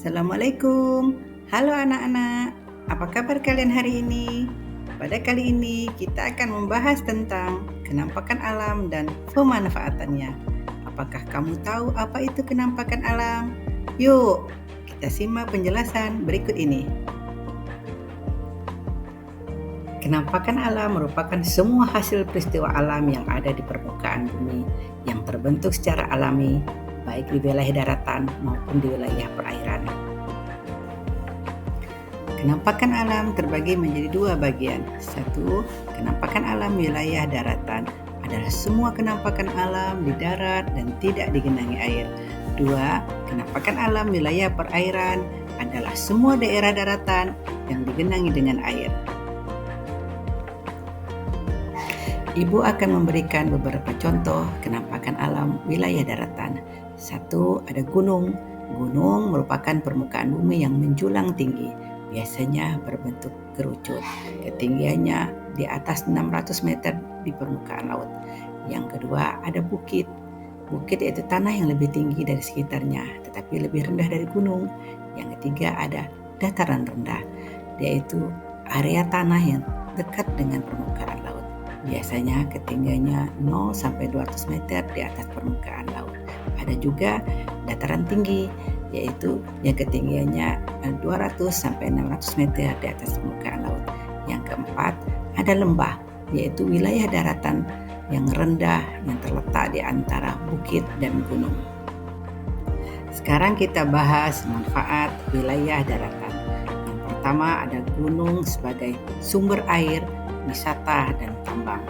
Assalamualaikum. Halo anak-anak, apa kabar kalian hari ini? Pada kali ini kita akan membahas tentang kenampakan alam dan pemanfaatannya. Apakah kamu tahu apa itu kenampakan alam? Yuk, kita simak penjelasan berikut ini. Kenampakan alam merupakan semua hasil peristiwa alam yang ada di permukaan bumi yang terbentuk secara alami, baik di wilayah daratan maupun di wilayah perairan. Kenampakan alam terbagi menjadi dua bagian. Satu, kenampakan alam wilayah daratan adalah semua kenampakan alam di darat dan tidak digenangi air. Dua, kenampakan alam wilayah perairan adalah semua daerah daratan yang digenangi dengan air. Ibu akan memberikan beberapa contoh kenampakan alam wilayah daratan. Satu, ada gunung. Gunung merupakan permukaan bumi yang menjulang tinggi, biasanya berbentuk kerucut. Ketinggiannya di atas 600 meter di permukaan laut. Yang kedua, ada bukit. Bukit yaitu tanah yang lebih tinggi dari sekitarnya, tetapi lebih rendah dari gunung. Yang ketiga, ada dataran rendah, yaitu area tanah yang dekat dengan permukaan laut. Biasanya ketinggiannya 0 sampai 200 meter di atas permukaan laut. Ada juga dataran tinggi, yaitu yang ketinggiannya 200 sampai 600 meter di atas permukaan laut. Yang keempat, ada lembah, yaitu wilayah daratan yang rendah yang terletak di antara bukit dan gunung. Sekarang kita bahas manfaat wilayah daratan. Yang pertama, ada gunung sebagai sumber air, wisata dan tambang.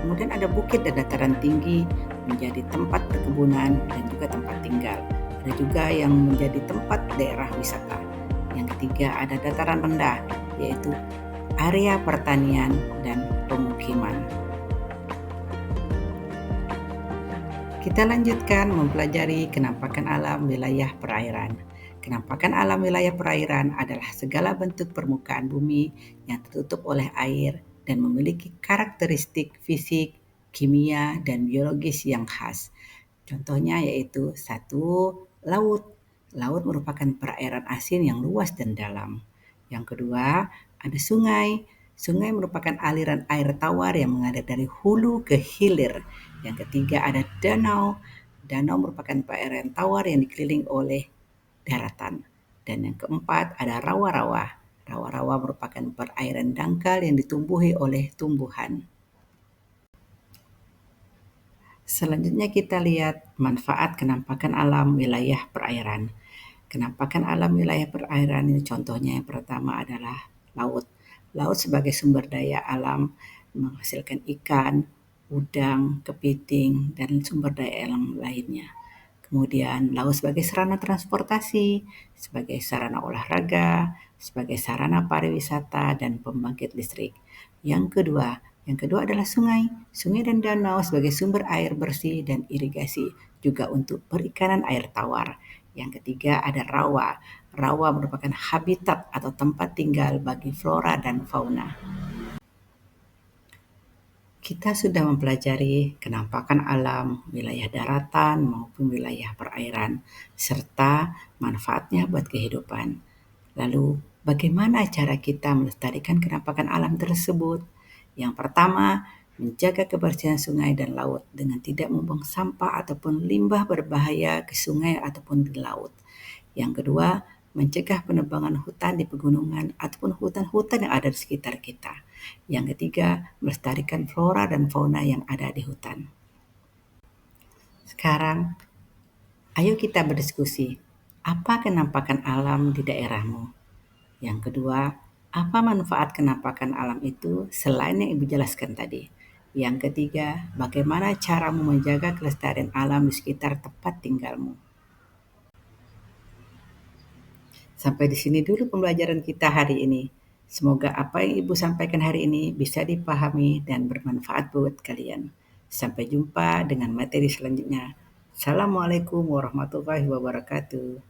Kemudian ada bukit dan dataran tinggi menjadi tempat perkebunan dan juga tempat tinggal. Ada juga yang menjadi tempat daerah wisata. Yang ketiga, ada dataran rendah, yaitu area pertanian dan pemukiman. Kita lanjutkan mempelajari kenampakan alam wilayah perairan. Kenampakan alam wilayah perairan adalah segala bentuk permukaan bumi yang tertutup oleh air dan memiliki karakteristik fisik, kimia, dan biologis yang khas. Contohnya yaitu satu, laut. Laut merupakan perairan asin yang luas dan dalam. Yang kedua, ada sungai. Sungai merupakan aliran air tawar yang mengalir dari hulu ke hilir. Yang ketiga, ada danau. Danau merupakan perairan tawar yang dikelilingi oleh daratan. Dan yang keempat, ada rawa-rawa. Rawa-rawa merupakan perairan dangkal yang ditumbuhi oleh tumbuhan. Selanjutnya kita lihat manfaat kenampakan alam wilayah perairan. Kenampakan alam wilayah perairan ini contohnya yang pertama adalah laut. Laut sebagai sumber daya alam menghasilkan ikan, udang, kepiting, dan sumber daya alam lainnya. Kemudian laut sebagai sarana transportasi, sebagai sarana olahraga, sebagai sarana pariwisata dan pembangkit listrik. Yang kedua adalah sungai. Sungai dan danau sebagai sumber air bersih dan irigasi, juga untuk perikanan air tawar. Yang ketiga ada rawa. Rawa merupakan habitat atau tempat tinggal bagi flora dan fauna. Kita sudah mempelajari kenampakan alam, wilayah daratan maupun wilayah perairan, serta manfaatnya buat kehidupan. Lalu, bagaimana cara kita melestarikan kenampakan alam tersebut? Yang pertama, menjaga kebersihan sungai dan laut dengan tidak membuang sampah ataupun limbah berbahaya ke sungai ataupun di laut. Yang kedua, mencegah penebangan hutan di pegunungan ataupun hutan-hutan yang ada di sekitar kita. Yang ketiga, melestarikan flora dan fauna yang ada di hutan. Sekarang, ayo kita berdiskusi. Apa kenampakan alam di daerahmu? Yang kedua, apa manfaat kenampakan alam itu selain yang Ibu jelaskan tadi? Yang ketiga, bagaimana caramu menjaga kelestarian alam di sekitar tempat tinggalmu? Sampai di sini dulu pembelajaran kita hari ini. Semoga apa yang Ibu sampaikan hari ini bisa dipahami dan bermanfaat buat kalian. Sampai jumpa dengan materi selanjutnya. Assalamualaikum warahmatullahi wabarakatuh.